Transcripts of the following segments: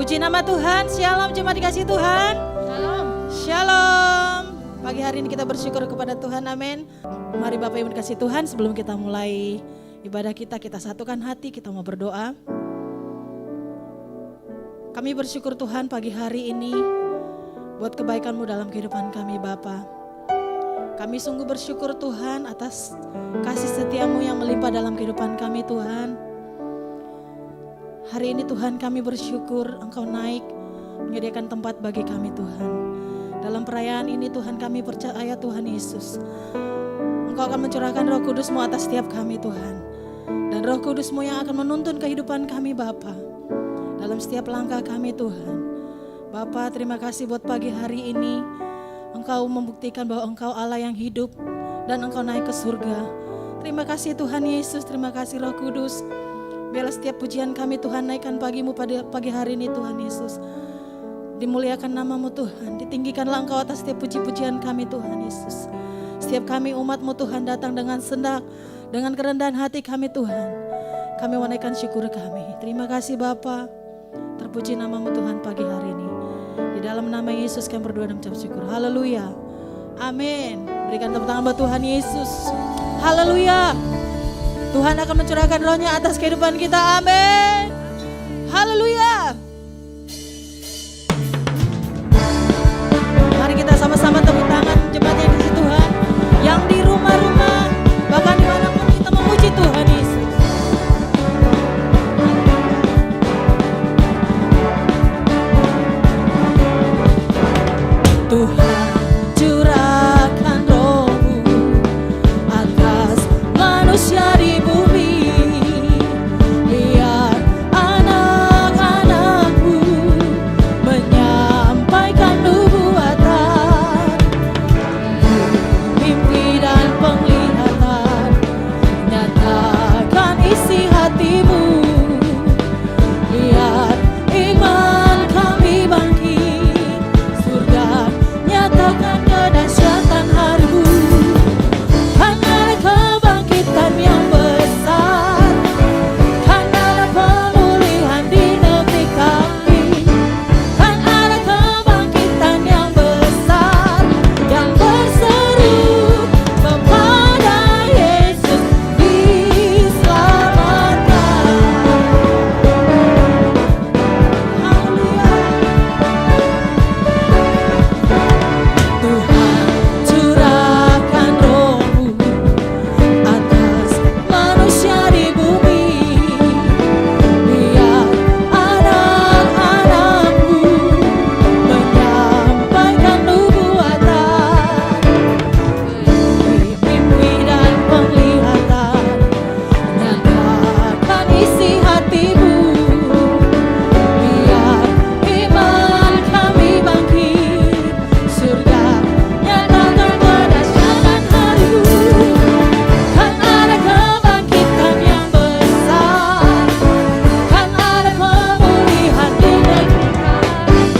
Puji nama Tuhan. Shalom jemaat dikasih Tuhan. Shalom. Shalom. Pagi hari ini kita bersyukur kepada Tuhan. Amin. Mari Bapak Ibu dikasih Tuhan, sebelum kita mulai ibadah kita satukan hati, kita mau berdoa. Kami bersyukur Tuhan pagi hari ini buat kebaikan-Mu dalam kehidupan kami Bapa. Kami sungguh bersyukur Tuhan atas kasih setia-Mu yang melimpah dalam kehidupan kami Tuhan. Hari ini Tuhan kami bersyukur Engkau naik menyediakan tempat bagi kami Tuhan. Dalam perayaan ini Tuhan kami percaya Tuhan Yesus, Engkau akan mencurahkan Roh Kudus-Mu atas setiap kami Tuhan. Dan Roh Kudus-Mu yang akan menuntun kehidupan kami Bapa dalam setiap langkah kami Tuhan. Bapa, terima kasih buat pagi hari ini Engkau membuktikan bahwa Engkau Allah yang hidup dan Engkau naik ke surga. Terima kasih Tuhan Yesus, terima kasih Roh Kudus. Biarlah setiap pujian kami Tuhan naikkan pagi-Mu pada pagi hari ini Tuhan Yesus. Dimuliakan nama-Mu Tuhan, ditinggikanlah Engkau atas setiap puji-pujian kami Tuhan Yesus. Setiap kami umat-Mu Tuhan datang dengan sendak, dengan kerendahan hati kami Tuhan. Kami menaikkan syukur kami. Terima kasih Bapa. Terpuji nama-Mu Tuhan pagi hari ini. Di dalam nama Yesus kami berdoa dan mengucap syukur. Haleluya. Amin. Berikan tepuk tangan buat Tuhan Yesus. Haleluya. Tuhan akan mencurahkan roh-Nya atas kehidupan kita. Amin. Haleluya. Mari kita sama-sama tepuk tangan jemaat yang di Tuhan, yang di rumah-rumah, bahkan dimanapun kita memuji Tuhan Yesus. Tuhan curahkan roh-Mu atas manusia di bumi. Biar anak-anak-Mu menyampaikan nubuatan, mimpi dan penglihatan, nyatakan isi hati-Mu. Biar iman kami bangkit, surga nyatakan kedahsyatan hari-Mu. Kan ada kebangkitan yang besar, kan ada pemulihan di negeri kami. Kan ada kebangkitan yang besar, yang berseru kepada Yesus diselamatkan. Haleluya. Tuhan curahkan roh-Mu atas manusia di bumi. Biar anak-anak-Mu menyampaikan nubuatan, mimpi dan penglihatan, nyatakan isi hati-Mu. Biar iman kami bangkit, surga nyatakan kedahsyatan hari-Mu. Kan ada kebangkitan yang besar, kan ada pemulihan di negeri kami.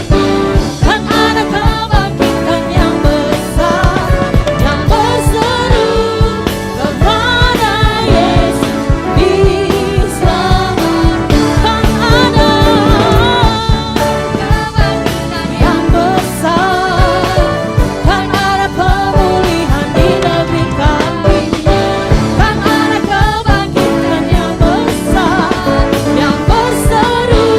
Kan ada kebangkitan yang besar, yang berseru kepada Yesus diselamatkan. Kan ada kebangkitan yang besar, kan ada pemulihan di negeri kami. Kan ada kebangkitan yang besar, yang berseru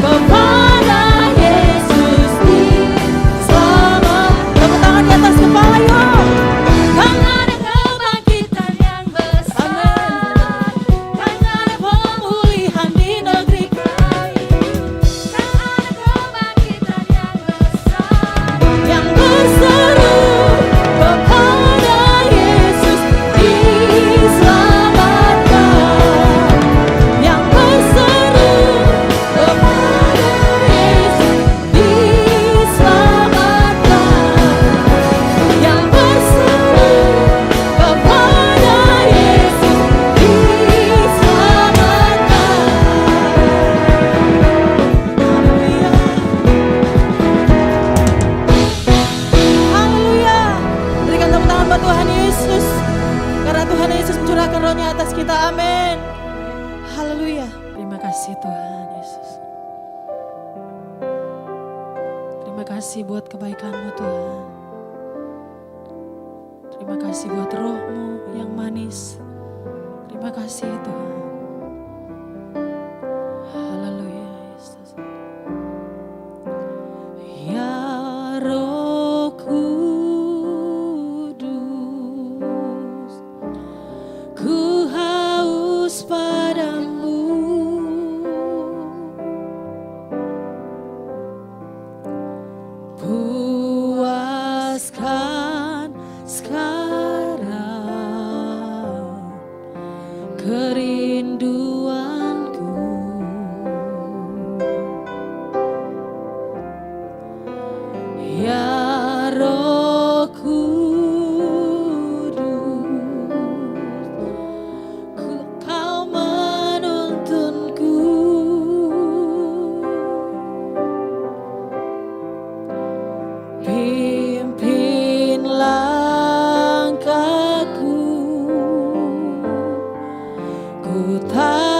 kepada Yesus diselamatkan. Tepuk tangan di atas kepala yuk. Kan ada kebangkitan yang besar, kan ada pemulihan di negeri kami. Kan ada kebangkitan yang besar, yang berseru kepada Yesus diselamatkan. Yang berseru kepada Yesus diselamatkan. Yang berseru kepada Yesus diselamatkan. Haleluya. Berikan tepuk tangan buat Tuhan Yesus, karena Tuhan Yesus mencurahkan roh-Nya atas kita. Amin. Haleluya. Terima kasih Tuhan Yesus. kasih buat kebaikan-Mu Tuhan. Terima kasih buat roh-Mu yang manis. Terima kasih Tuhan. Haleluya Yesus. Ya Roh Kudus, ku haus padamu. Puaskan sekarang kerinduanku. Ya Roh Kudus, Kau menuntunku. Pimpin langkahku, ku tak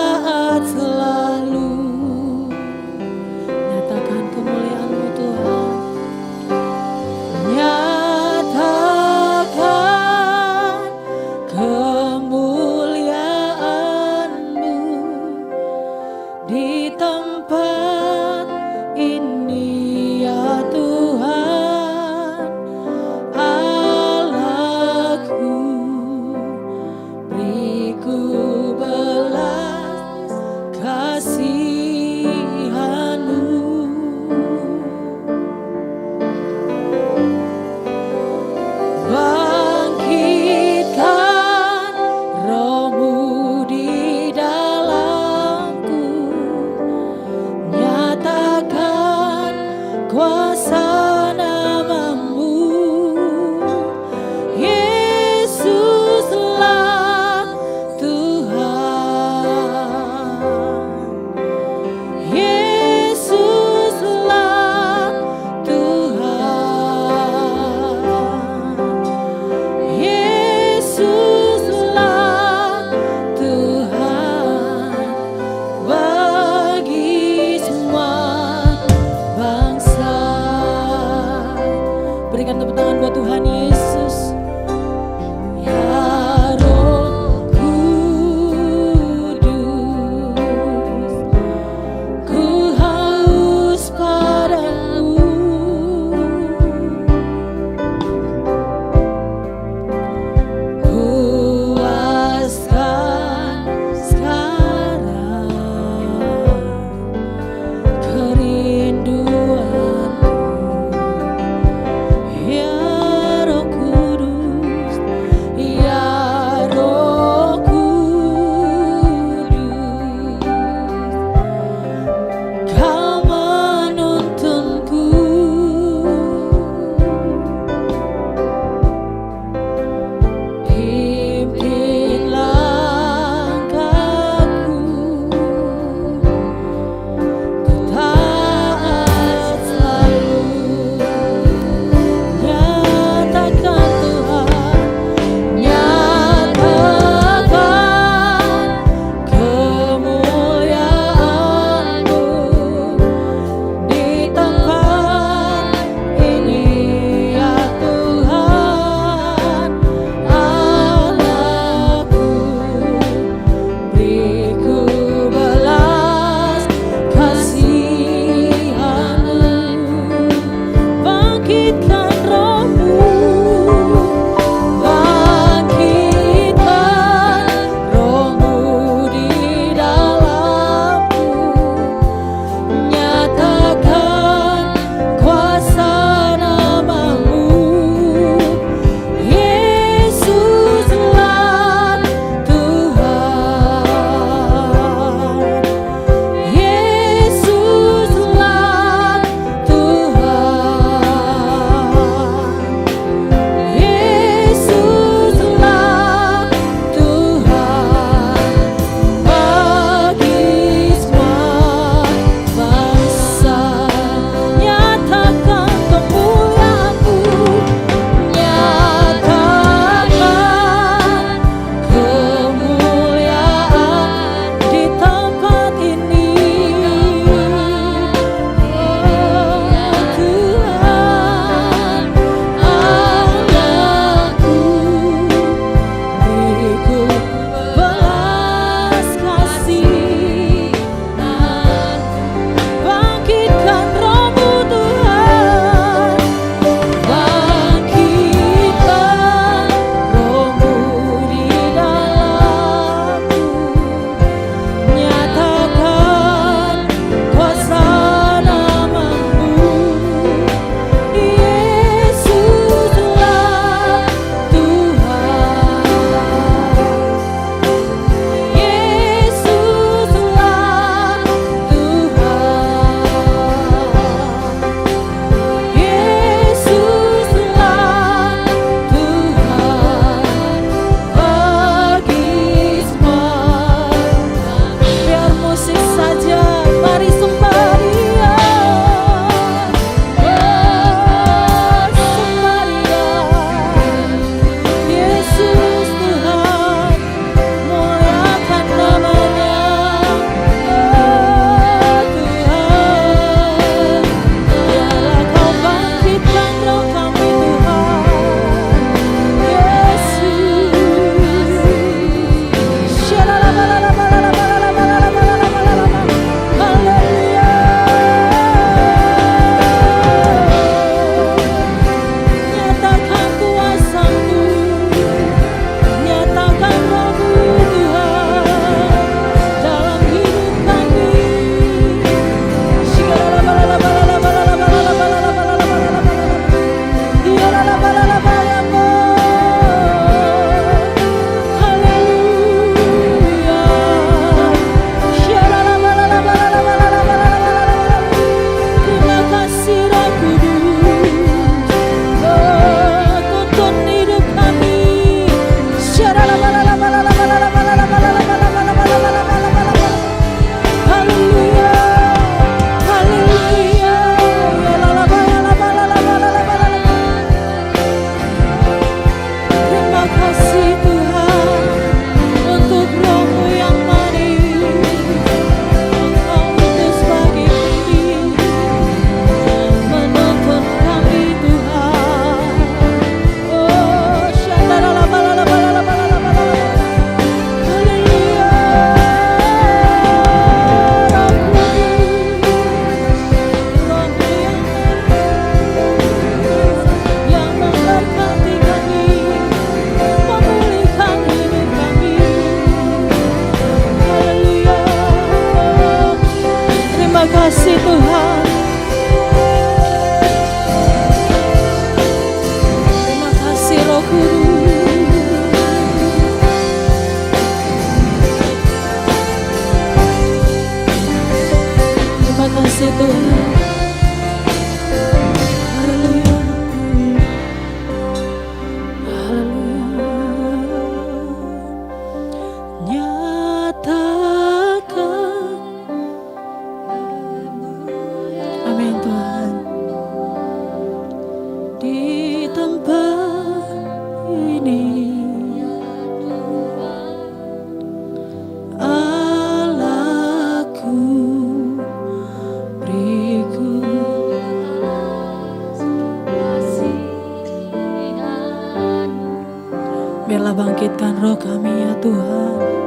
kami ya Tuhan.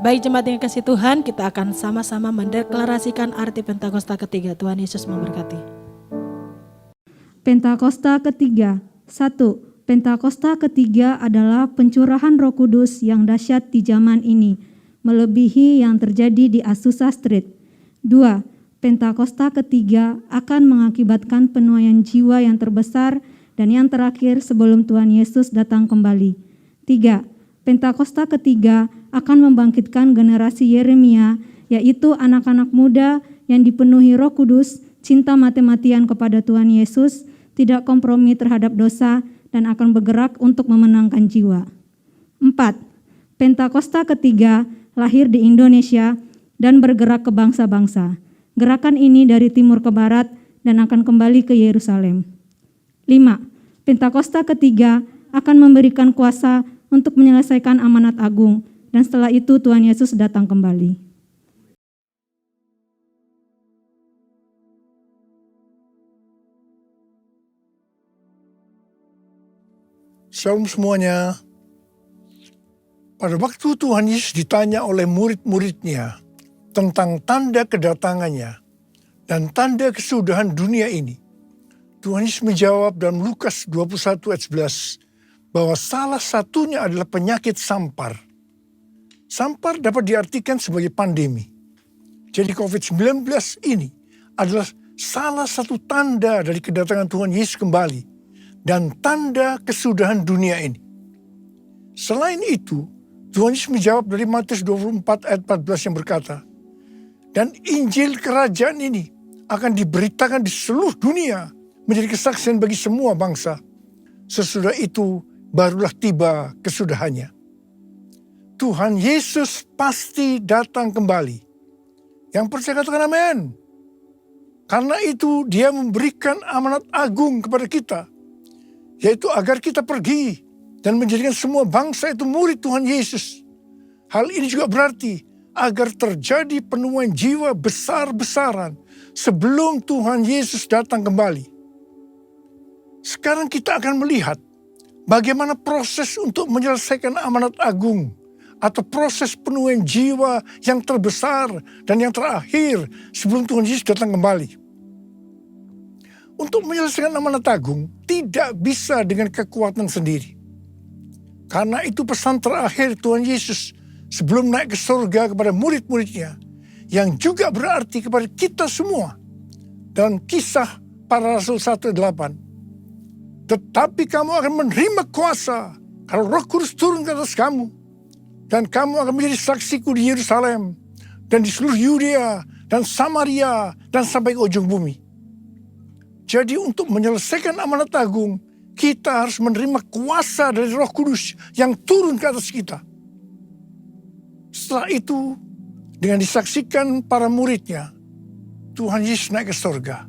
Baik jemaat yang kasih Tuhan, kita akan sama-sama mendeklarasikan arti Pentakosta ketiga. Tuhan Yesus memberkati. Pentakosta ketiga. 1. Pentakosta ketiga adalah pencurahan Roh Kudus yang dahsyat di zaman ini, melebihi yang terjadi di Azusa Street. 2. Pentakosta ketiga akan mengakibatkan penuaian jiwa yang terbesar dan yang terakhir sebelum Tuhan Yesus datang kembali. 3. Pentakosta ketiga akan membangkitkan generasi Yeremia, yaitu anak-anak muda yang dipenuhi Roh Kudus, cinta mati-matian kepada Tuhan Yesus, tidak kompromi terhadap dosa, dan akan bergerak untuk memenangkan jiwa. 4. Pentakosta ketiga lahir di Indonesia dan bergerak ke bangsa-bangsa. Gerakan ini dari timur ke barat dan akan kembali ke Yerusalem. 5. Pentakosta ketiga akan memberikan kuasa untuk menyelesaikan amanat agung, dan setelah itu Tuhan Yesus datang kembali. Shalom semuanya. Pada waktu Tuhan Yesus ditanya oleh murid-muridnya tentang tanda kedatangannya dan tanda kesudahan dunia ini, Tuhan Yesus menjawab dalam Lukas 21 ayat 11 bahwa salah satunya adalah penyakit sampar. Sampar dapat diartikan sebagai pandemi. Jadi COVID-19 ini adalah salah satu tanda dari kedatangan Tuhan Yesus kembali dan tanda kesudahan dunia ini. Selain itu, Tuhan Yesus menjawab dari Matius 24 ayat 14 yang berkata, dan Injil kerajaan ini akan diberitakan di seluruh dunia menjadi kesaksian bagi semua bangsa. Sesudah itu barulah tiba kesudahannya. Tuhan Yesus pasti datang kembali. Yang percaya katakan amin. Karena itu dia memberikan amanat agung kepada kita, yaitu agar kita pergi dan menjadikan semua bangsa itu murid Tuhan Yesus. Hal ini juga berarti agar terjadi penuaian jiwa besar-besaran sebelum Tuhan Yesus datang kembali. Sekarang kita akan melihat bagaimana proses untuk menyelesaikan amanat agung atau proses penuaian jiwa yang terbesar dan yang terakhir sebelum Tuhan Yesus datang kembali. Untuk menyelesaikan amanat agung tidak bisa dengan kekuatan sendiri. Karena itu pesan terakhir Tuhan Yesus sebelum naik ke surga kepada murid-muridnya, yang juga berarti kepada kita semua. Dalam Kisah Para Rasul 1:8, tetapi kamu akan menerima kuasa kalau Roh Kudus turun ke atas kamu, dan kamu akan menjadi saksiku di Yerusalem dan di seluruh Yudea dan Samaria dan sampai ke ujung bumi. Jadi untuk menyelesaikan amanat agung, kita harus menerima kuasa dari Roh Kudus yang turun ke atas kita. Setelah itu, dengan disaksikan para muridnya, Tuhan Yesus naik ke surga.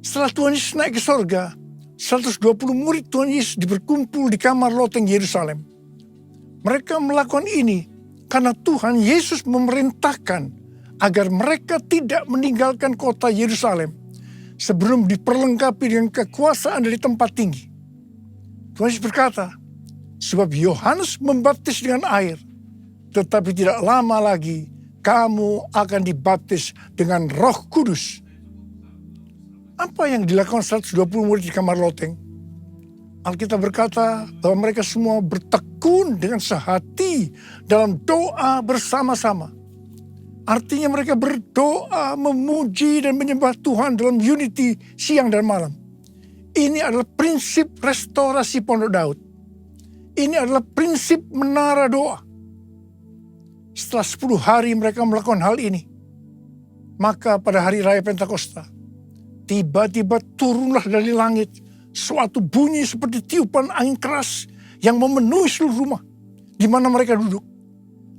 Setelah Tuhan Yesus naik ke surga, 120 murid Tuhan Yesus berkumpul di kamar loteng Yerusalem. Mereka melakukan ini karena Tuhan Yesus memerintahkan agar mereka tidak meninggalkan kota Yerusalem sebelum diperlengkapi dengan kekuasaan dari tempat tinggi. Tuhan Yesus berkata, sebab Yohanes membaptis dengan air, tetapi tidak lama lagi kamu akan dibaptis dengan Roh Kudus. Apa yang dilakukan 120 murid di kamar loteng? Alkitab berkata bahwa mereka semua bertekun dengan sehati dalam doa bersama-sama. Artinya mereka berdoa, memuji dan menyembah Tuhan dalam unity siang dan malam. Ini adalah prinsip restorasi Pondok Daud. Ini adalah prinsip menara doa. Setelah 10 hari mereka melakukan hal ini, maka pada hari raya Pentakosta, tiba-tiba turunlah dari langit suatu bunyi seperti tiupan angin keras yang memenuhi seluruh rumah di mana mereka duduk.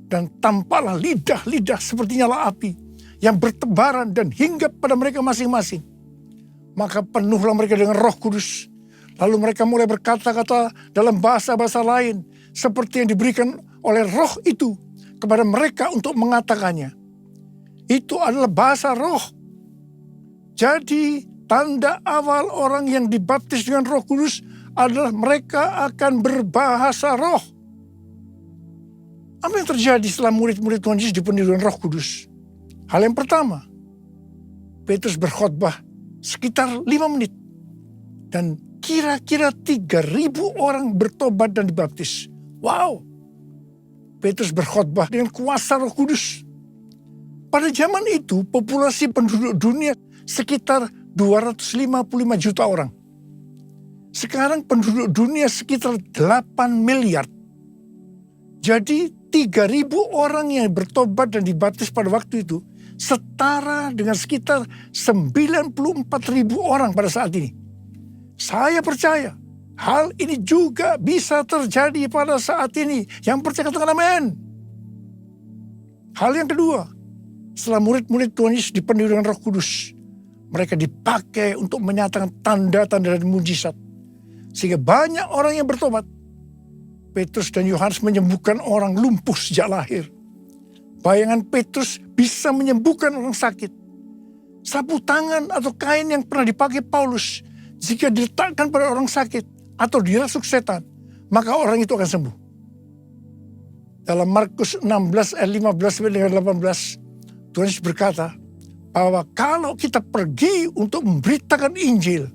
Dan tampaklah lidah-lidah seperti nyala api yang bertebaran dan hinggap pada mereka masing-masing. Maka penuhlah mereka dengan Roh Kudus. Lalu mereka mulai berkata-kata dalam bahasa-bahasa lain seperti yang diberikan oleh Roh itu kepada mereka untuk mengatakannya. Itu adalah bahasa Roh. Jadi tanda awal orang yang dibaptis dengan Roh Kudus adalah mereka akan berbahasa Roh. Apa yang terjadi setelah murid-murid Tuhan Yesus dipenuhi dengan Roh Kudus? Hal yang pertama, Petrus berkhotbah sekitar 5 menit. Dan kira-kira 3.000 orang bertobat dan dibaptis. Wow! Petrus berkhotbah dengan kuasa Roh Kudus. Pada zaman itu, populasi penduduk dunia sekitar 255 juta orang. Sekarang penduduk dunia sekitar 8 miliar. Jadi 3.000 orang yang bertobat dan dibaptis pada waktu itu setara dengan sekitar 94.000 orang pada saat ini. Saya percaya hal ini juga bisa terjadi pada saat ini. Yang percaya katakan amin. Hal yang kedua, setelah murid-murid Tuhan Yesus dipenuhi dengan Roh Kudus, mereka dipakai untuk menyatakan tanda-tanda dan mujizat. Sehingga banyak orang yang bertobat. Petrus dan Yohanes menyembuhkan orang lumpuh sejak lahir. Bayangan Petrus bisa menyembuhkan orang sakit. Sapu tangan atau kain yang pernah dipakai Paulus, jika diletakkan pada orang sakit atau dirasuk setan, maka orang itu akan sembuh. Dalam Markus 16 ayat 15-18, Tuhan Yesus berkata bahwa kalau kita pergi untuk memberitakan Injil,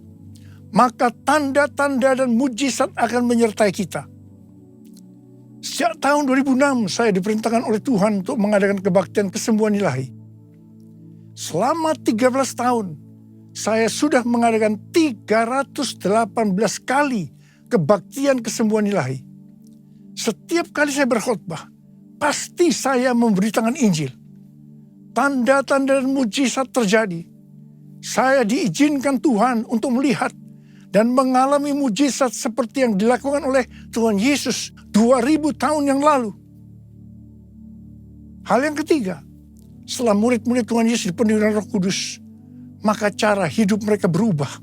maka tanda-tanda dan mujizat akan menyertai kita. Sejak tahun 2006 saya diperintahkan oleh Tuhan untuk mengadakan kebaktian kesembuhan ilahi. Selama 13 tahun saya sudah mengadakan 318 kali kebaktian kesembuhan ilahi. Setiap kali saya berkhotbah, pasti saya memberitakan Injil. Tanda-tanda dan mujizat terjadi. Saya diizinkan Tuhan untuk melihat dan mengalami mujizat seperti yang dilakukan oleh Tuhan Yesus 2000 tahun yang lalu. Hal yang ketiga, setelah murid-murid Tuhan Yesus dipenuhi dengan Roh Kudus, maka cara hidup mereka berubah.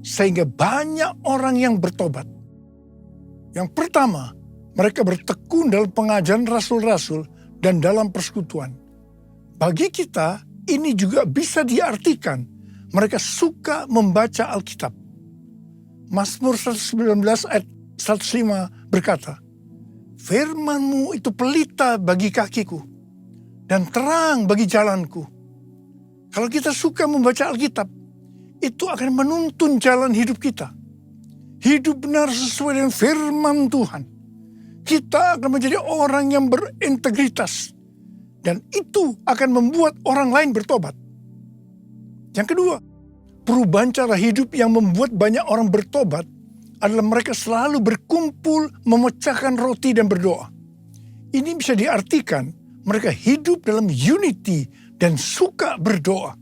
Sehingga banyak orang yang bertobat. Yang pertama, mereka bertekun dalam pengajaran rasul-rasul dan dalam persekutuan. Bagi kita, ini juga bisa diartikan mereka suka membaca Alkitab. Mazmur 119 ayat 105 berkata, firman-Mu itu pelita bagi kakiku dan terang bagi jalanku. Kalau kita suka membaca Alkitab, itu akan menuntun jalan hidup kita. Hidup benar sesuai dengan firman Tuhan. kita akan menjadi orang yang berintegritas. Dan itu akan membuat orang lain bertobat. Yang kedua, perubahan cara hidup yang membuat banyak orang bertobat adalah mereka selalu berkumpul, memecahkan roti dan berdoa. Ini bisa diartikan mereka hidup dalam unity dan suka berdoa.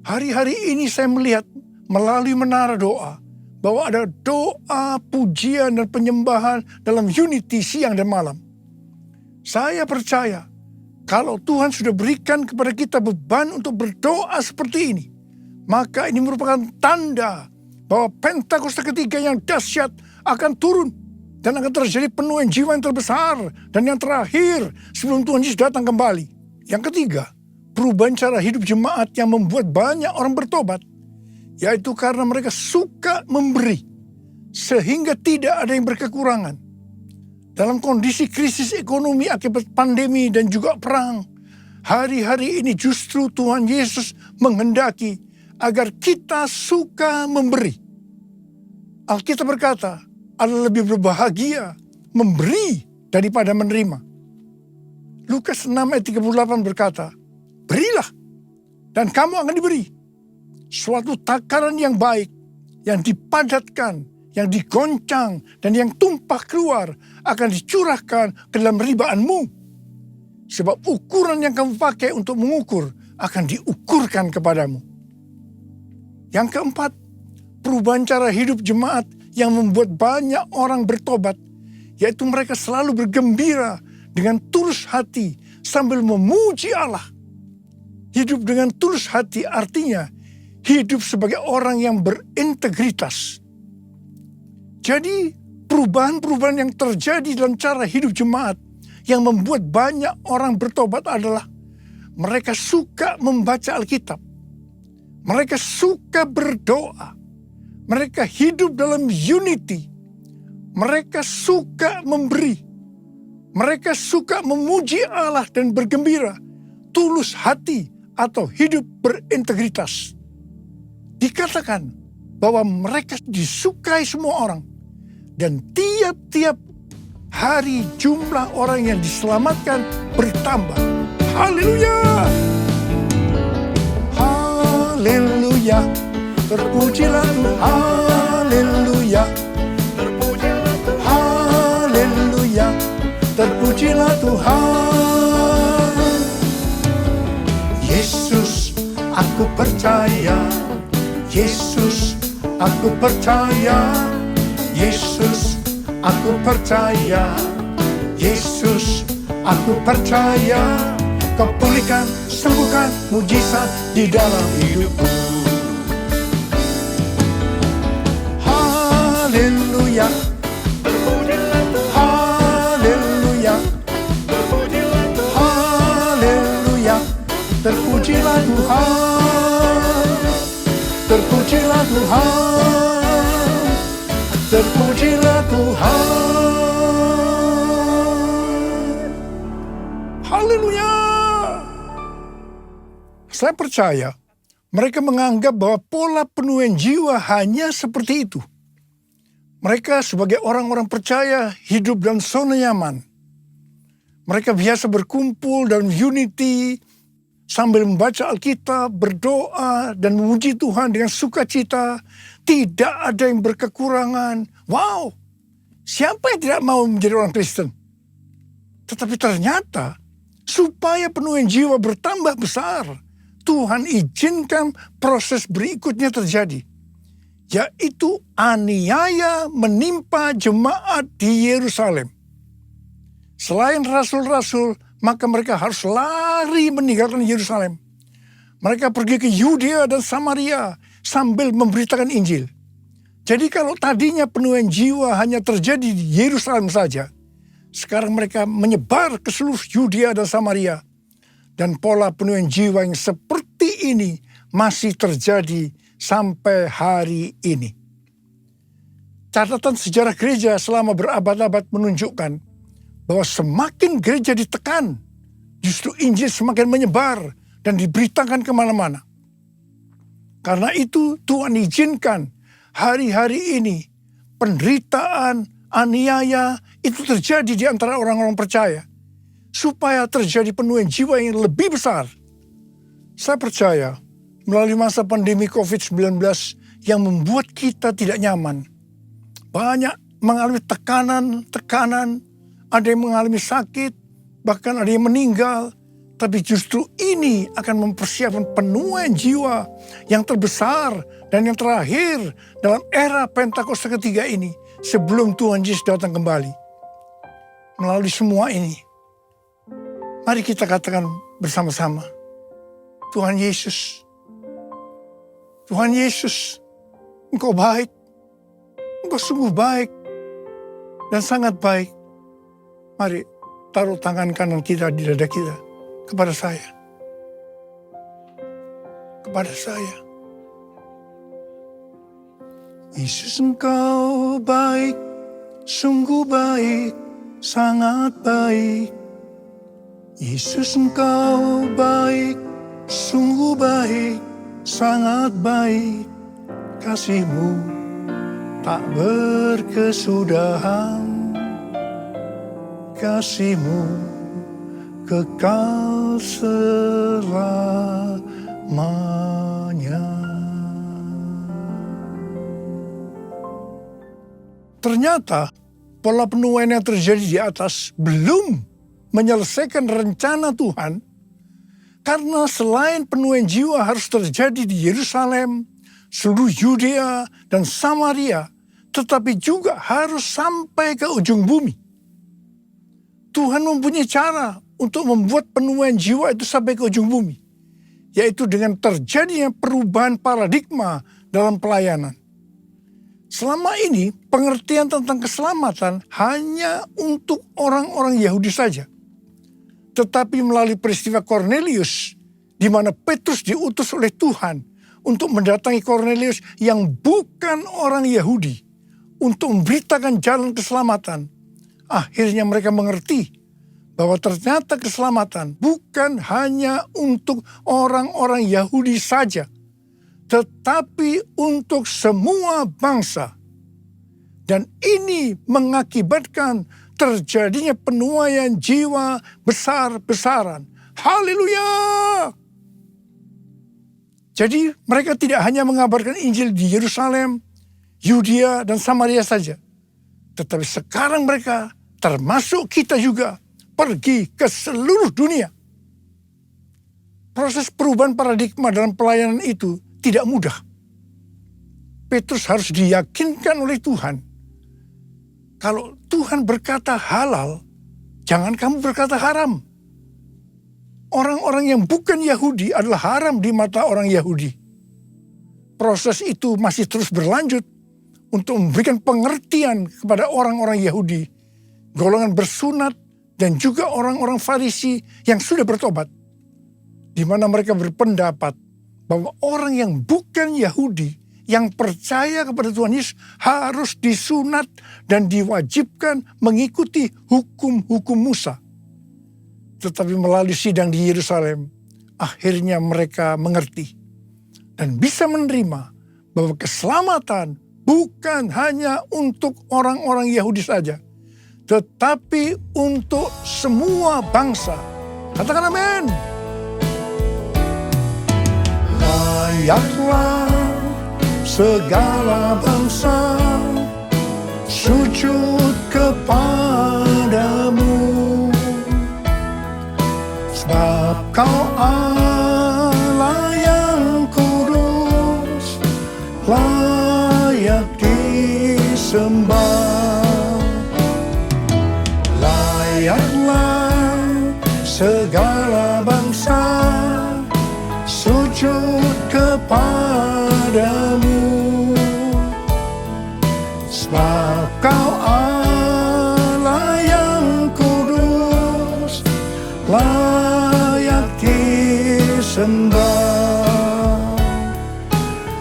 Hari-hari ini saya melihat melalui menara doa bahwa ada doa, pujian, dan penyembahan dalam unity siang dan malam. Saya percaya kalau Tuhan sudah berikan kepada kita beban untuk berdoa seperti ini, maka ini merupakan tanda bahwa Pentakosta ketiga yang dahsyat akan turun dan akan terjadi penuaian jiwa yang terbesar dan yang terakhir sebelum Tuhan Yesus datang kembali. Yang ketiga, perubahan cara hidup jemaat yang membuat banyak orang bertobat, yaitu karena mereka suka memberi sehingga tidak ada yang berkekurangan. Dalam kondisi krisis ekonomi akibat pandemi dan juga perang, hari-hari ini justru Tuhan Yesus menghendaki agar kita suka memberi. Alkitab berkata, adalah lebih berbahagia memberi daripada menerima. Lukas 6 ayat 38 berkata, berilah dan kamu akan diberi. Suatu takaran yang baik, yang dipadatkan, yang digoncang, dan yang tumpah keluar akan dicurahkan ke dalam ribaanmu. Sebab ukuran yang kamu pakai untuk mengukur akan diukurkan kepadamu. Yang keempat, perubahan cara hidup jemaat yang membuat banyak orang bertobat, yaitu mereka selalu bergembira dengan tulus hati sambil memuji Allah. Hidup dengan tulus hati artinya hidup sebagai orang yang berintegritas. Jadi perubahan-perubahan yang terjadi dalam cara hidup jemaat yang membuat banyak orang bertobat adalah mereka suka membaca Alkitab. Mereka suka berdoa. Mereka hidup dalam unity. Mereka suka memberi. Mereka suka memuji Allah dan bergembira. Tulus hati atau hidup berintegritas. Dikatakan bahwa mereka disukai semua orang. Dan tiap-tiap hari jumlah orang yang diselamatkan bertambah. Haleluya! Haleluya! Terpujilah Tuhan. Haleluya! Terpujilah Tuhan. Haleluya! Terpujilah Tuhan. Yesus, aku percaya. Yesus, aku percaya. Yesus, aku percaya. Yesus, aku percaya. Kau pulihkan, sembuhkan, mujizat di dalam hidupku. Haleluya. Terpujilah Tuhan. Haleluya. Terpujilah Tuhan. Haleluya. Terpujilah Tuhan. Terpujilah Tuhan. Terpujilah Tuhan. Haleluya. Saya percaya mereka menganggap bahwa pola penuaian jiwa hanya seperti itu. Mereka sebagai orang-orang percaya hidup dalam zona nyaman. Mereka biasa berkumpul dalam unity sambil membaca Alkitab, berdoa, dan memuji Tuhan dengan sukacita. Tidak ada yang berkekurangan. Wow, siapa yang tidak mau menjadi orang Kristen? Tetapi ternyata supaya penuaian jiwa bertambah besar, Tuhan izinkan proses berikutnya terjadi. Yaitu aniaya menimpa jemaat di Yerusalem. Selain rasul-rasul, maka mereka harus lari meninggalkan Yerusalem. Mereka pergi ke Yudea dan Samaria sambil memberitakan Injil. Jadi kalau tadinya penuaian jiwa hanya terjadi di Yerusalem saja, sekarang mereka menyebar ke seluruh Yudea dan Samaria. Dan pola penuaian jiwa yang seperti ini masih terjadi sampai hari ini. Catatan sejarah gereja selama berabad-abad menunjukkan bahwa semakin gereja ditekan, justru Injil semakin menyebar dan diberitakan kemana-mana. Karena itu Tuhan izinkan hari-hari ini penderitaan, aniaya itu terjadi di antara orang-orang percaya, supaya terjadi penuaian jiwa yang lebih besar. Saya percaya melalui masa pandemi COVID-19 yang membuat kita tidak nyaman, banyak mengalami tekanan, ada yang mengalami sakit, bahkan ada yang meninggal. Tapi justru ini akan mempersiapkan penuaian jiwa yang terbesar dan yang terakhir dalam era Pentakosta ketiga ini sebelum Tuhan Yesus datang kembali. Melalui semua ini, mari kita katakan bersama-sama, Tuhan Yesus, Engkau baik, Engkau sungguh baik dan sangat baik. Mari taruh tangan kanan kita di dada kita. Kepada saya. Yesus, Engkau baik, sungguh baik, sangat baik. Yesus, Engkau baik, sungguh baik, sangat baik. Kasih-Mu tak berkesudahan. Kasih-Mu kekal selamanya. Ternyata pola penuaian yang terjadi di atas belum menyelesaikan rencana Tuhan, karena selain penuaian jiwa harus terjadi di Yerusalem, seluruh Yudea dan Samaria, tetapi juga harus sampai ke ujung bumi. Tuhan mempunyai cara untuk membuat penuaian jiwa itu sampai ke ujung bumi, yaitu dengan terjadinya perubahan paradigma dalam pelayanan. Selama ini pengertian tentang keselamatan hanya untuk orang-orang Yahudi saja. Tetapi melalui peristiwa Kornelius, di mana Petrus diutus oleh Tuhan untuk mendatangi Kornelius yang bukan orang Yahudi, untuk memberitakan jalan keselamatan, akhirnya mereka mengerti bahwa ternyata keselamatan bukan hanya untuk orang-orang Yahudi saja, tetapi untuk semua bangsa. Dan ini mengakibatkan terjadinya penuaian jiwa besar-besaran. Haleluya! Jadi mereka tidak hanya mengabarkan Injil di Yerusalem, Yudea, dan Samaria saja. Tetapi sekarang mereka, termasuk kita juga, pergi ke seluruh dunia. Proses perubahan paradigma dalam pelayanan itu tidak mudah. Petrus harus diyakinkan oleh Tuhan. Kalau Tuhan berkata halal, jangan kamu berkata haram. Orang-orang yang bukan Yahudi adalah haram di mata orang Yahudi. Proses itu masih terus berlanjut untuk memberikan pengertian kepada orang-orang Yahudi, golongan bersunat, dan juga orang-orang Farisi yang sudah bertobat, di mana mereka berpendapat bahwa orang yang bukan Yahudi yang percaya kepada Tuhan Yesus harus disunat dan diwajibkan mengikuti hukum-hukum Musa. Tetapi melalui sidang di Yerusalem, akhirnya mereka mengerti dan bisa menerima bahwa keselamatan bukan hanya untuk orang-orang Yahudi saja, tetapi untuk semua bangsa. Katakan amin. Layaklah segala bangsa sujud kepadamu, sebab Kau Allah yang kudus, layak disembah. Layaklah segala bangsa sujud kepadamu, sebab Kau Allah yang kudus, layak disembah,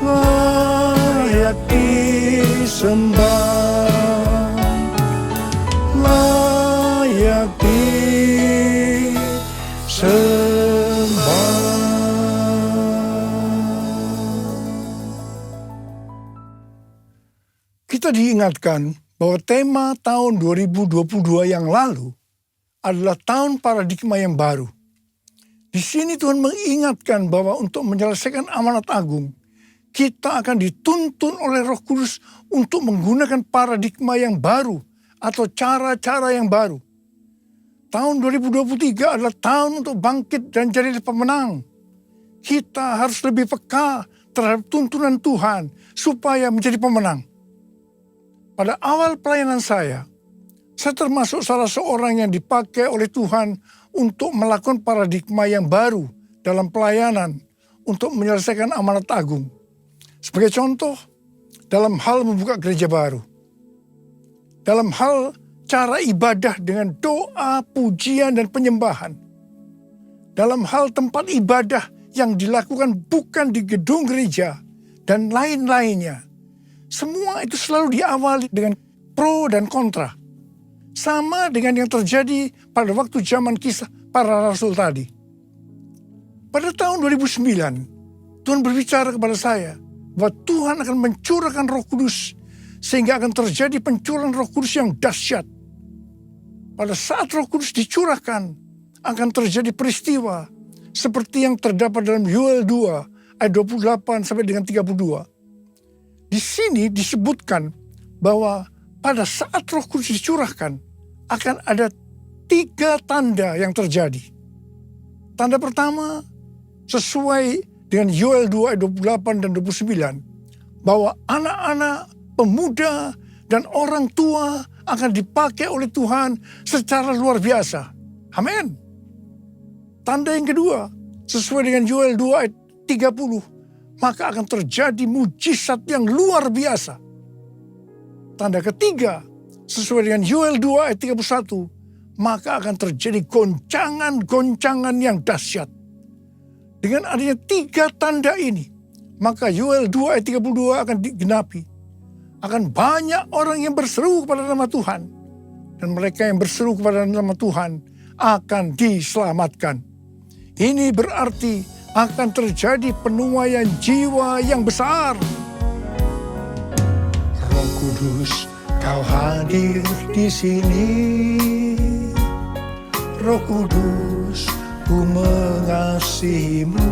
layak disembah. Kita diingatkan bahwa tema tahun 2022 yang lalu adalah tahun paradigma yang baru. Di sini Tuhan mengingatkan bahwa untuk menyelesaikan amanat agung, kita akan dituntun oleh Roh Kudus untuk menggunakan paradigma yang baru atau cara-cara yang baru. Tahun 2023 adalah tahun untuk bangkit dan jadi pemenang. Kita harus lebih peka terhadap tuntunan Tuhan supaya menjadi pemenang. Pada awal pelayanan saya termasuk salah seorang yang dipakai oleh Tuhan untuk melakukan paradigma yang baru dalam pelayanan untuk menyelesaikan amanat agung. Sebagai contoh, dalam hal membuka gereja baru. Dalam hal cara ibadah dengan doa, pujian, dan penyembahan. Dalam hal tempat ibadah yang dilakukan bukan di gedung gereja dan lain-lainnya. Semua itu selalu diawali dengan pro dan kontra. Sama dengan yang terjadi pada waktu zaman kisah para rasul tadi. Pada tahun 2009, Tuhan berbicara kepada saya bahwa Tuhan akan mencurahkan Roh Kudus sehingga akan terjadi pencurahan Roh Kudus yang dahsyat. Pada saat Roh Kudus dicurahkan, akan terjadi peristiwa seperti yang terdapat dalam Yoel 2 ayat 28 sampai dengan 32. Di sini disebutkan bahwa pada saat Roh Kudus dicurahkan akan ada 3 tanda yang terjadi. Tanda pertama sesuai dengan Yoel 2 ayat 28 dan 29 bahwa anak-anak, pemuda, dan orang tua akan dipakai oleh Tuhan secara luar biasa. Amin. Tanda yang kedua sesuai dengan Yoel 2 ayat 30 maka akan terjadi mujizat yang luar biasa. Tanda ketiga, sesuai dengan Yoel 2 ayat 31, maka akan terjadi goncangan-goncangan yang dahsyat. Dengan adanya 3 tanda ini, maka Yoel 2 ayat 32 akan digenapi. Akan banyak orang yang berseru kepada nama Tuhan. Dan mereka yang berseru kepada nama Tuhan akan diselamatkan. Ini berarti akan terjadi penuaian jiwa yang besar. Roh Kudus, Kau hadir di sini. Roh Kudus, ku mengasihimu.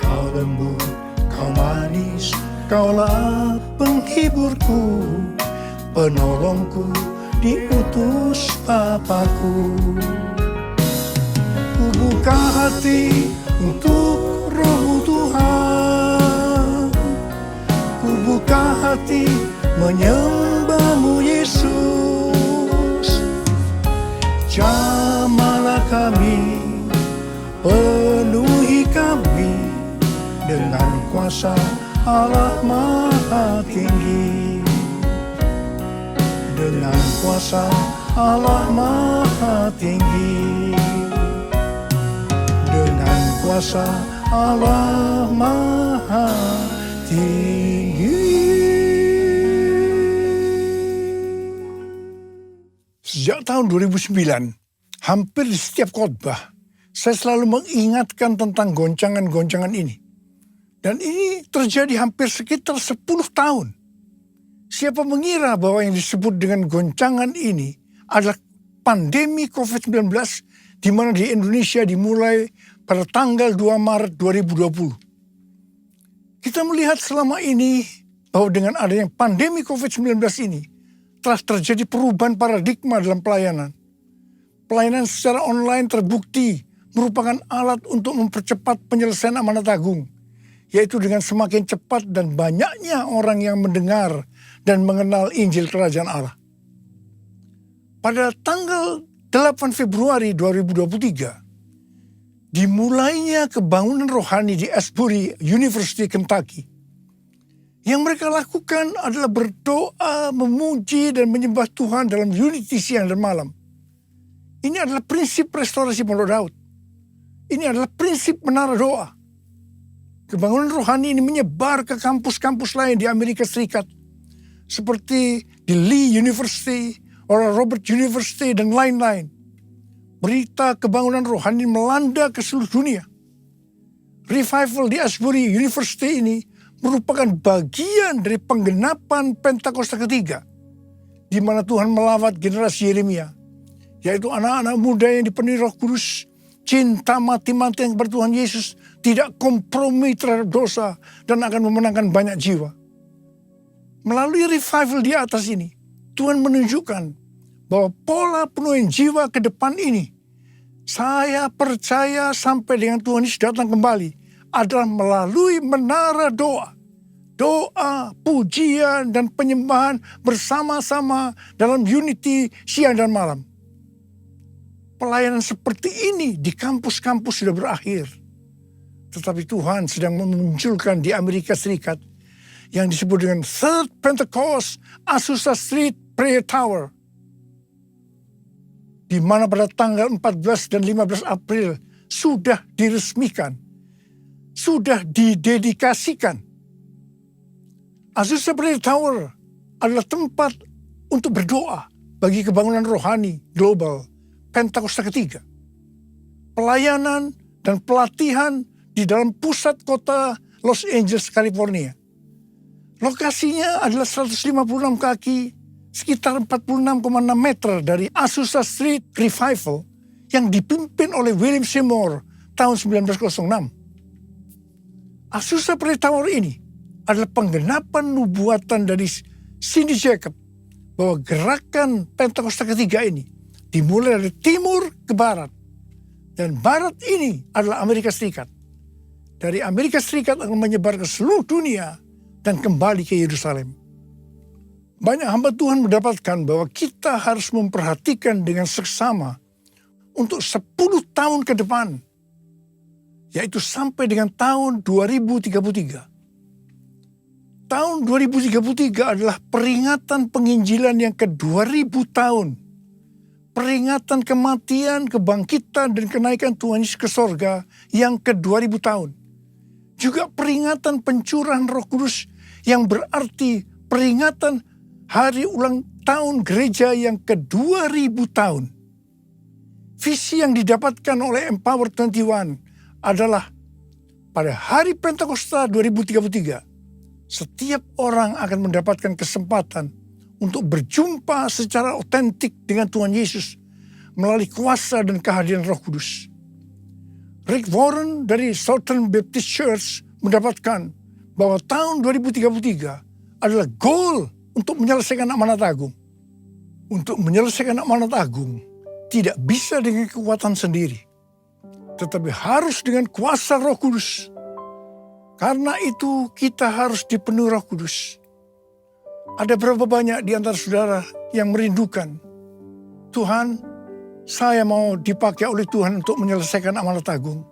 Kau lembut, Kau manis, Kaulah penghiburku, penolongku, diutus Bapakku. Ku buka hati untuk Roh-Mu Tuhan. Ku buka hati menyembah-Mu Yesus. Jamahlah kami, penuhi kami dengan kuasa Allah Maha Tinggi. Dengan kuasa Allah Maha Tinggi. Dengan kuasa Allah Maha Tinggi. Sejak tahun 2009, hampir di setiap khotbah, saya selalu mengingatkan tentang goncangan-goncangan ini. Dan ini terjadi hampir sekitar 10 tahun. Siapa mengira bahwa yang disebut dengan goncangan ini adalah pandemi COVID-19 di mana di Indonesia dimulai pada tanggal 2 Maret 2020. Kita melihat selama ini bahwa dengan adanya pandemi COVID-19 ini telah terjadi perubahan paradigma dalam pelayanan. Pelayanan secara online terbukti merupakan alat untuk mempercepat penyelesaian amanat agung, yaitu dengan semakin cepat dan banyaknya orang yang mendengar dan mengenal Injil Kerajaan Allah. Pada tanggal 8 Februari 2023, dimulainya kebangunan rohani di Asbury University, Kentucky. Yang mereka lakukan adalah berdoa, memuji, dan menyembah Tuhan dalam unity siang dan malam. Ini adalah prinsip restorasi Pondok Daud. Ini adalah prinsip menara doa. Kebangunan rohani ini menyebar ke kampus-kampus lain di Amerika Serikat. Seperti di Lee University, Oral Roberts University, dan lain-lain. Berita kebangunan rohani melanda ke seluruh dunia. Revival di Asbury University ini merupakan bagian dari penggenapan Pentakosta ketiga, di mana Tuhan melawat generasi Yeremia, yaitu anak-anak muda yang dipenuhi Roh Kudus, cinta mati-matian kepada Tuhan Yesus, tidak kompromi terhadap dosa, dan akan memenangkan banyak jiwa. Melalui revival di atas ini, Tuhan menunjukkan bahwa pola penuhin jiwa ke depan ini, saya percaya sampai dengan Tuhan Yesus datang kembali, adalah melalui menara doa. Doa, pujian, dan penyembahan bersama-sama dalam unity siang dan malam. Pelayanan seperti ini di kampus-kampus sudah berakhir. Tetapi Tuhan sedang memunculkan di Amerika Serikat yang disebut dengan Third Pentecost Azusa Street Prayer Tower. Di mana pada tanggal 14 dan 15 April sudah diresmikan, sudah didedikasikan. Azusa Prayer Tower adalah tempat untuk berdoa bagi kebangunan rohani global Pentakosta ketiga. Pelayanan dan pelatihan di dalam pusat kota Los Angeles, California. Lokasinya adalah 156 kaki, sekitar 46,6 meter dari Azusa Street Revival yang dipimpin oleh William Seymour tahun 1906. Azusa Prayer Tower ini adalah penggenapan nubuatan dari Cindy Jacob bahwa gerakan Pentakosta ketiga ini dimulai dari timur ke barat. Dan barat ini adalah Amerika Serikat. Dari Amerika Serikat akan menyebar ke seluruh dunia dan kembali ke Yerusalem. Banyak hamba Tuhan mendapatkan bahwa kita harus memperhatikan dengan seksama untuk 10 tahun ke depan, yaitu sampai dengan tahun 2033. Tahun 2033 adalah peringatan penginjilan yang ke-2000 tahun. Peringatan kematian, kebangkitan, dan kenaikan Tuhan Yesus ke sorga yang ke-2000 tahun. Juga peringatan pencurahan Roh Kudus yang berarti peringatan hari ulang tahun gereja yang ke-2000 tahun. Visi yang didapatkan oleh Empower 21 adalah pada hari Pentakosta 2033, setiap orang akan mendapatkan kesempatan untuk berjumpa secara otentik dengan Tuhan Yesus melalui kuasa dan kehadiran Roh Kudus. Rick Warren dari Southern Baptist Church mendapatkan bahwa tahun 2033 adalah goal untuk menyelesaikan amanat agung. Untuk menyelesaikan amanat agung tidak bisa dengan kekuatan sendiri, tetapi harus dengan kuasa Roh Kudus. Karena itu kita harus dipenuhi Roh Kudus. Ada berapa banyak di antara saudara yang merindukan, Tuhan, saya mau dipakai oleh Tuhan untuk menyelesaikan amanat agung.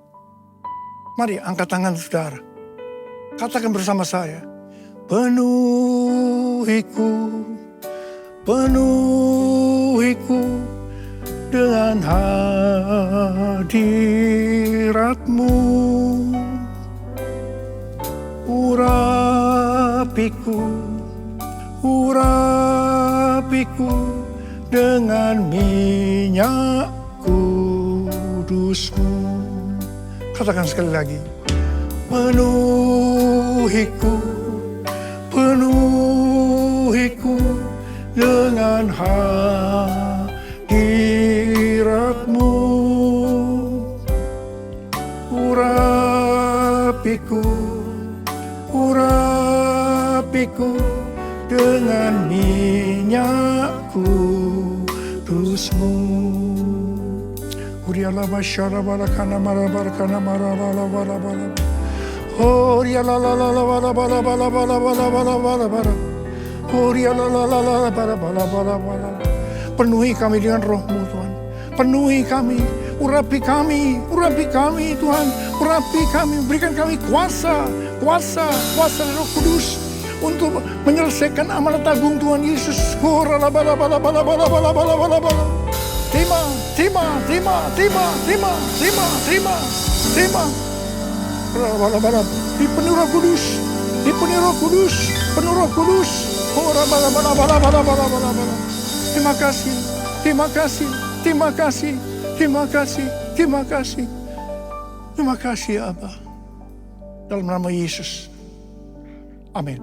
Mari angkat tangan saudara. Katakan bersama saya, penuhiku, penuhiku dengan hadirat-Mu. Urapiku, urapiku dengan minyak kudus-Mu. Katakan sekali lagi, penuhiku, penuhiku dengan hadirat-Mu. Urapiku, urapiku dengan minyak kudus-Mu. Uriala basyara barakana marabarakana marabalabala. Uriala la la la bala bala bala bala bala bala bala bala. Uriala la la la bala bala bala bala. Penuhi kami dengan Roh-Mu Tuhan. Penuhi kami, urapi kami Tuhan. Urapi kami, berikan kami kuasa Roh Kudus untuk menyelesaikan amanat agung Tuhan Yesus. Terima. Dipenuhi Roh Kudus, penuh Roh Kudus. Terima kasih Abba. Dalam nama Yesus. Amin.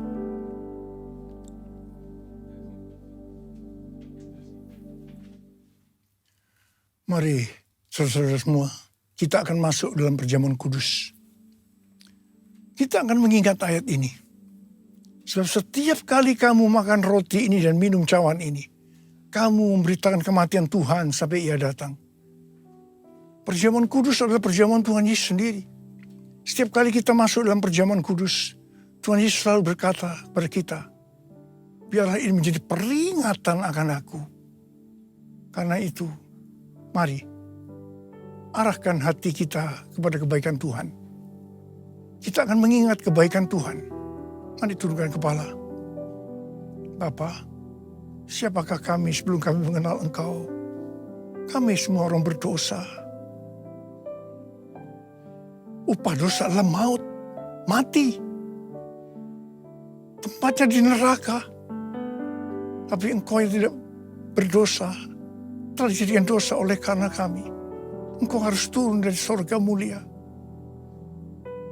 Mari saudara-saudara semua, kita akan masuk dalam perjamuan kudus. Kita akan mengingat ayat ini. Sebab setiap kali kamu makan roti ini dan minum cawan ini, kamu memberitakan kematian Tuhan sampai Ia datang. Perjamuan kudus adalah perjamuan Tuhan Yesus sendiri. Setiap kali kita masuk dalam perjamuan kudus, Tuhan Yesus selalu berkata kepada kita, biarlah ini menjadi peringatan akan aku. Karena itu, mari arahkan hati kita kepada kebaikan Tuhan. Kita akan mengingat kebaikan Tuhan. Mari turunkan kepala. Bapa, siapakah kami sebelum kami mengenal Engkau? Kami semua orang berdosa. Upah dosa adalah maut, mati. Tempatnya di neraka. Tapi Engkau yang tidak berdosa telah dijadikan dosa oleh karena kami. Engkau harus turun dari surga mulia.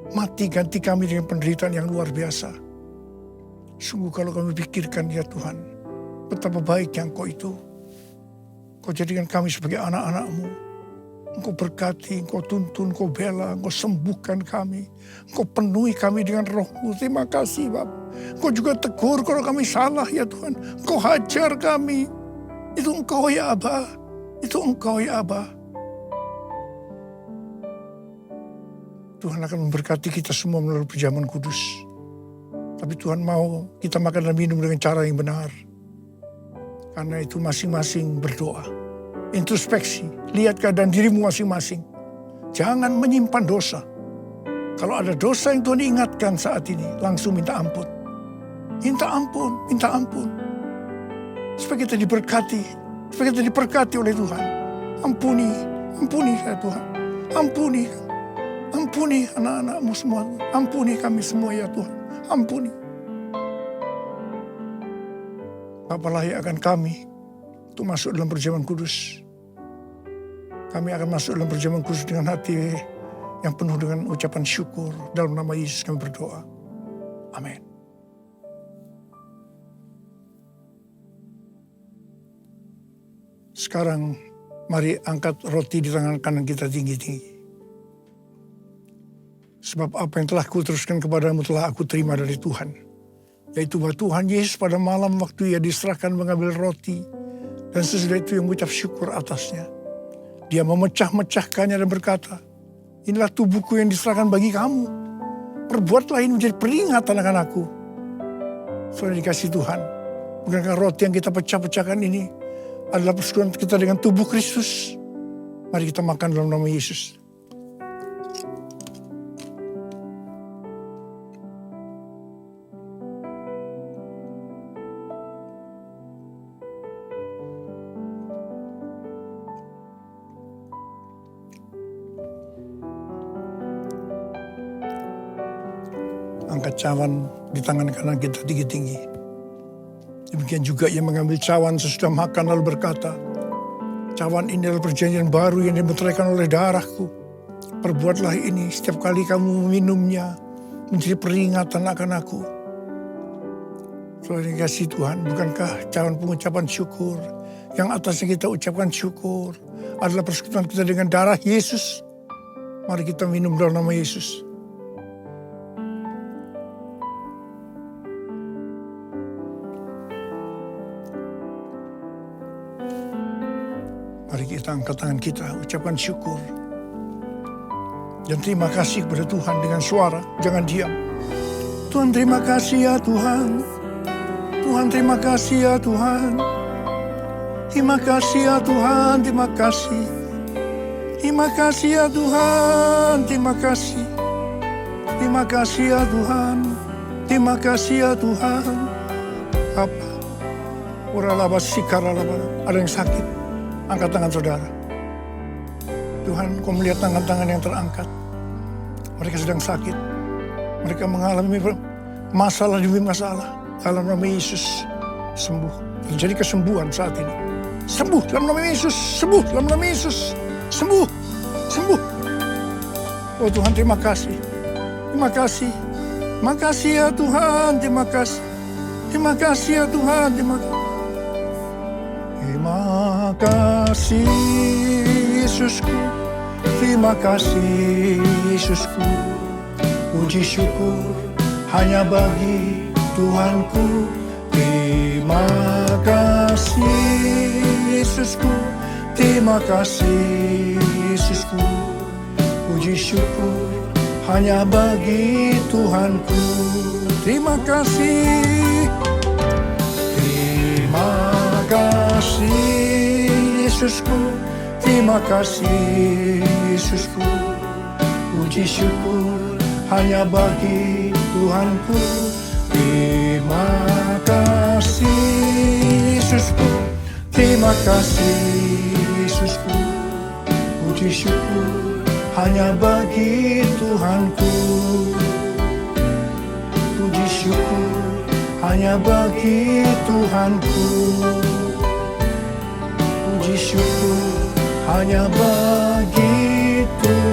Mati ganti kami dengan penderitaan yang luar biasa. Sungguh kalau kami pikirkan ya Tuhan, betapa baiknya Engkau itu. Engkau jadikan kami sebagai anak-anak-Mu. Engkau berkati, Engkau tuntun, Engkau bela, Engkau sembuhkan kami. Engkau penuhi kami dengan Roh-Mu. Terima kasih Bapa. Engkau juga tegur kalau kami salah ya Tuhan. Engkau hajar kami. Itu Engkau ya Aba. Itu Engkau ya Aba. Tuhan akan memberkati kita semua melalui perjamuan kudus. Tapi Tuhan mau kita makan dan minum dengan cara yang benar. Karena itu masing-masing berdoa. Introspeksi, lihat keadaan dirimu masing-masing. Jangan menyimpan dosa. Kalau ada dosa yang Tuhan ingatkan saat ini, langsung minta ampun. Minta ampun, minta ampun. Supaya kita diberkati, supaya kita diberkati oleh Tuhan. Ampuni, ampuni ya Tuhan. Ampuni, ampuni anak-anak-Mu semua. Ampuni kami semua ya Tuhan. Ampuni. Bapa layakan kami untuk masuk dalam perjamuan kudus. Kami akan masuk dalam perjamuan kudus dengan hati yang penuh dengan ucapan syukur. Dalam nama Yesus kami berdoa. Amin. Sekarang mari angkat roti di tangan kanan kita tinggi-tinggi. Sebab apa yang telah kuteruskan kepadamu telah aku terima dari Tuhan. Yaitu bahwa Tuhan Yesus pada malam waktu Ia diserahkan mengambil roti. Dan sesudah itu yang mengucap syukur atasnya. Dia memecah-mecahkannya dan berkata, inilah tubuhku yang diserahkan bagi kamu. Perbuatlah ini menjadi peringatan akan aku. Saudara dikasih Tuhan. Bukankah roti yang kita pecah-pecahkan ini adalah persekutuan kita dengan tubuh Kristus. Mari kita makan dalam nama Yesus. Angkat cawan di tangan kanan kita tinggi-tinggi. Demikian juga ia mengambil cawan sesudah makan lalu berkata, cawan ini adalah perjanjian baru yang dimeteraikan oleh darahku. Perbuatlah ini setiap kali kamu meminumnya menjadi peringatan akan aku. Saudara yang kasih Tuhan, bukankah cawan pengucapan syukur yang atasnya kita ucapkan syukur adalah persekutuan kita dengan darah Yesus? Mari kita minum dalam nama Yesus. Mari kita angkat tangan kita, ucapkan syukur. Dan terima kasih kepada Tuhan dengan suara, jangan diam. Tuhan terima kasih ya Tuhan. Tuhan terima kasih ya Tuhan. Terima kasih ya Tuhan, terima kasih. Terima kasih ya Tuhan, terima kasih. Terima kasih ya Tuhan. Terima kasih ya Tuhan. Apa? Uralaba sikaralaba. Ada yang sakit? Angkat tangan saudara. Tuhan, Kau melihat tangan-tangan yang terangkat. Mereka sedang sakit. Mereka mengalami masalah demi masalah. Dalam nama Yesus, sembuh. Terjadi kesembuhan saat ini. Sembuh dalam nama Yesus. Sembuh dalam nama Yesus. Sembuh. Sembuh. Oh Tuhan, terima kasih. Terima kasih. Makasih ya Tuhan, terima kasih. Terima kasih ya Tuhan, terima kasih. Terima kasih Yesusku, terima kasih Yesusku. Puji syukur hanya bagi Tuhanku. Terima kasih Yesusku, terima kasih Yesusku. Puji syukur hanya bagi Tuhanku. Terima kasih. Terima kasih Yesusku, terima kasih Yesusku. Puji syukur hanya bagi Tuhanku. Terima kasih Yesusku, terima kasih Yesusku. Puji syukur hanya bagi Tuhanku. Puji syukur hanya bagi Tuhanku. Puji syukur hanya bagi Tuhanku.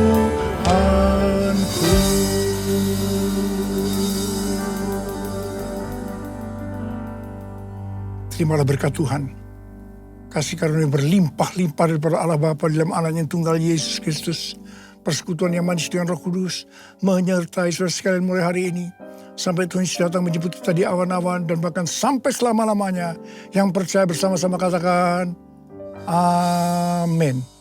Terimalah berkat Tuhan. Kasih karunia berlimpah-limpah daripada Allah Bapa dalam Anaknya yang tunggal Yesus Kristus. Persekutuan yang manis dengan Roh Kudus menyertai saudara sekalian mulai hari ini. Sampai Tuhan Yesus datang menjemput kita di awan-awan dan bahkan sampai selama-lamanya. Yang percaya bersama-sama katakan, Amin.